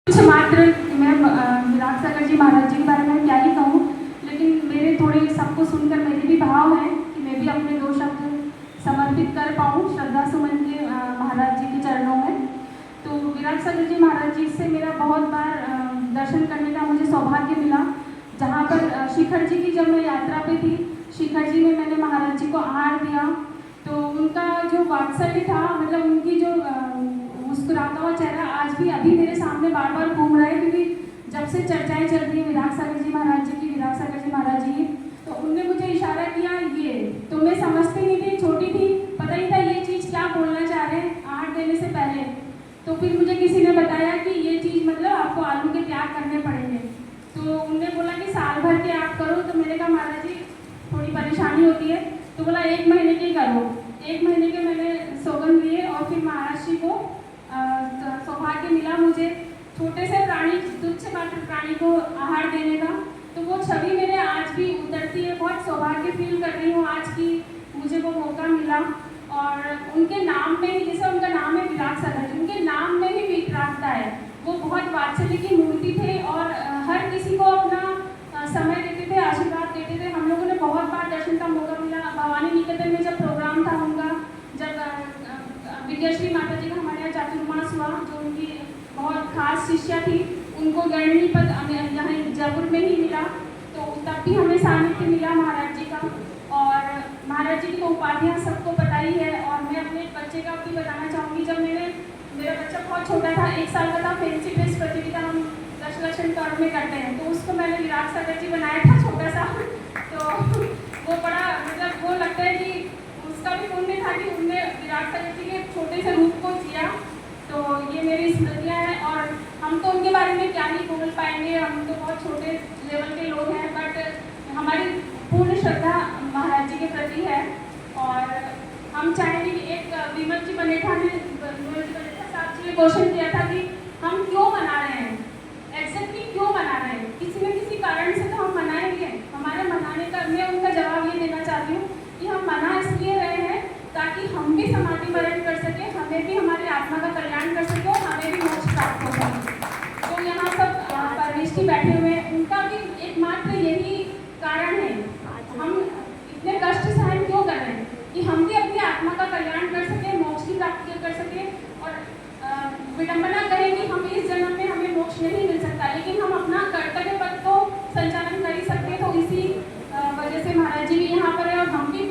कुछ मात्र मैं विराट सागर जी महाराज जी के बारे में क्या ही कहूँ, लेकिन मेरे थोड़े सबको सुनकर मेरे भी भाव हैं कि मैं भी अपने दो शब्द समर्पित कर पाऊँ श्रद्धा सुमन के महाराज जी के चरणों में। तो विराट सागर जी महाराज जी से मेरा बहुत बार दर्शन करने का मुझे सौभाग्य मिला, जहाँ पर शिखर जी की जब मैं यात्रा पे थी, शिखर जी में मैंने महाराज जी को आहार दिया। तो उनका जो वात्सल्य था, मतलब उनकी जो मुस्कुराता हुआ चेहरा आज भी अभी मेरे सामने बार बार घूम रहा है, क्योंकि जब से चर्चाएं चल रही है विराट सागर जी महाराज जी की, विराट सागर जी महाराज जी की, तो उनने मुझे इशारा किया ये तो मैं समझती नहीं थी, छोटी थी, पता नहीं था ये चीज़ क्या बोलना चाह रहे हैं आहार देने से पहले। तो फिर मुझे किसी ने बताया कि ये चीज़ मतलब आपको आलू के त्याग करने पड़ेंगे। तो उनने बोला कि साल भर के आप करो। तो मैंने कहा महाराज जी थोड़ी परेशानी होती है, तो बोला 1 महीने के करो। 1 महीने के मैंने सौगंध लिए और फिर महाराज जी को सौभाग्य मिला मुझे छोटे से प्राणी, तुच्छ मात्र प्राणी को आहार देने का। तो वो छवि मेरे आज भी उतरती है, बहुत सौभाग्य फील कर रही हूँ आज की मुझे वो मौका मिला। और उनके नाम में ही, जैसे उनका नाम है विराट सागर जी, उनके नाम में ही विराटता है। वो बहुत वात्सल्य की मूर्ति थे और हर किसी को अपना समय देते थे, आशीर्वाद देते थे। हम लोगों ने बहुत बार दर्शन का मौका मिला। भवानी निकेतन में जब प्रोग्राम था उनका, जब विद्याश्री माता जी का हमारे यहाँ चातुर्मास हुआ, जो उनकी बहुत खास शिष्या थी, उनको गणनी पद यहाँ जयपुर में ही मिला, तो तब भी हमें सानिध्य मिला महाराज जी का। और महाराज जी की तो उपाधियाँ सबको पता ही है। और मैं अपने बच्चे का भी बताना चाहूँगी, जब मेरा बच्चा बहुत छोटा था, 1 साल का था, फैंसी ड्रेस प्रतियोगिता हम दशलक्षण पर्व में करते हैं, तो उसको मैंने विराट सागर जी बनाया था छोटा सा। तो वो बड़ा मतलब वो लगता है कि उसका भी पुण्य था कि उनने विराट सागर जी के छोटे से रूप को जिया। तो ये मेरी स्मृतियाँ हैं और हम तो उनके बारे में क्या ही बोल पाएंगे, हम तो बहुत छोटे लेवल के लोग हैं, बट हमारी पूर्ण श्रद्धा महाराज जी के प्रति है। और हम चाहेंगे कि एक विमल जी बनेठा साहब जी ने क्वेश्चन किया था कि हम क्यों मना रहे हैं, एग्जैक्टली क्यों मना रहे हैं, किसी न किसी कारण से तो हम मनाएंगे। हमारे मनाने का मैं उनका जवाब ये देना चाहती हूँ कि हम मना इसलिए रहे हैं ताकि हम भी समाधि वरण कर सकें, हमें भी हमारी आत्मा का कल्याण कर सके और हमें भी मोक्ष प्राप्त हो सके। तो यहाँ सब परमेष्ठी बैठे हुए हैं, उनका भी एकमात्र यही कारण है। हम इतने कष्ट सहन क्यों कर रहे हैं कि हम भी अपनी आत्मा का कल्याण कर सकें, मोक्ष की प्राप्ति कर सकें। और विडंबना कहें कि हम इस जन्म में हमें मोक्ष नहीं मिल सकता, लेकिन हम अपना कर्तव्य पथ को संचालन कर ही सकते हैं। तो इसी वजह से महाराज जी भी यहाँ पर है और हम भी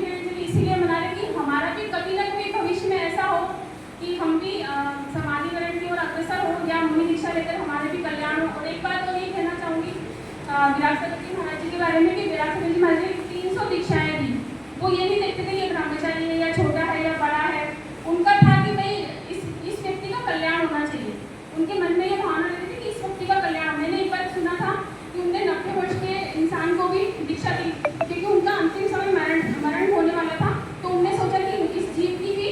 इसीलिए मना रहे कि हमारा भी कभी ना कभी भविष्य में ऐसा हो कि हम भी समाधि वरण की ओर अग्रसर हो या मुनि दीक्षा लेकर हमारे भी कल्याण हो। और एक बात तो यही कहना चाहूँगी विराट सागर जी महाराज जी के बारे में कि विराट सागर जी महाराज जी 300 दीक्षाएँ दी। वो ये नहीं देखते थे ये ब्रह्मचारी है या छोटा है या बड़ा है, उनका था कि भाई इस व्यक्ति का कल्याण होना चाहिए। उनके मन में ये भावना रहती थी कि इस व्यक्ति का कल्याण। मैंने एक बार सुना था कि उनने 90 वर्ष के इंसान को भी दीक्षा दी, क्योंकि उनका अंतिम समय मरण होने वाला था। तो उनने सोचा कि इस जीव की भी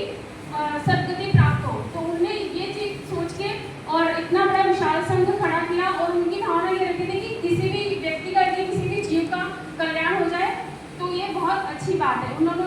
सदगति प्राप्त हो। तो उनने ये चीज़ सोच के और इतना बड़ा विशाल संघ खड़ा किया और उनकी भावना ये रहती थी कि किसी भी व्यक्ति का, किसी भी जीव का कल्याण हो जाए, तो ये बहुत अच्छी बात है। उन्होंने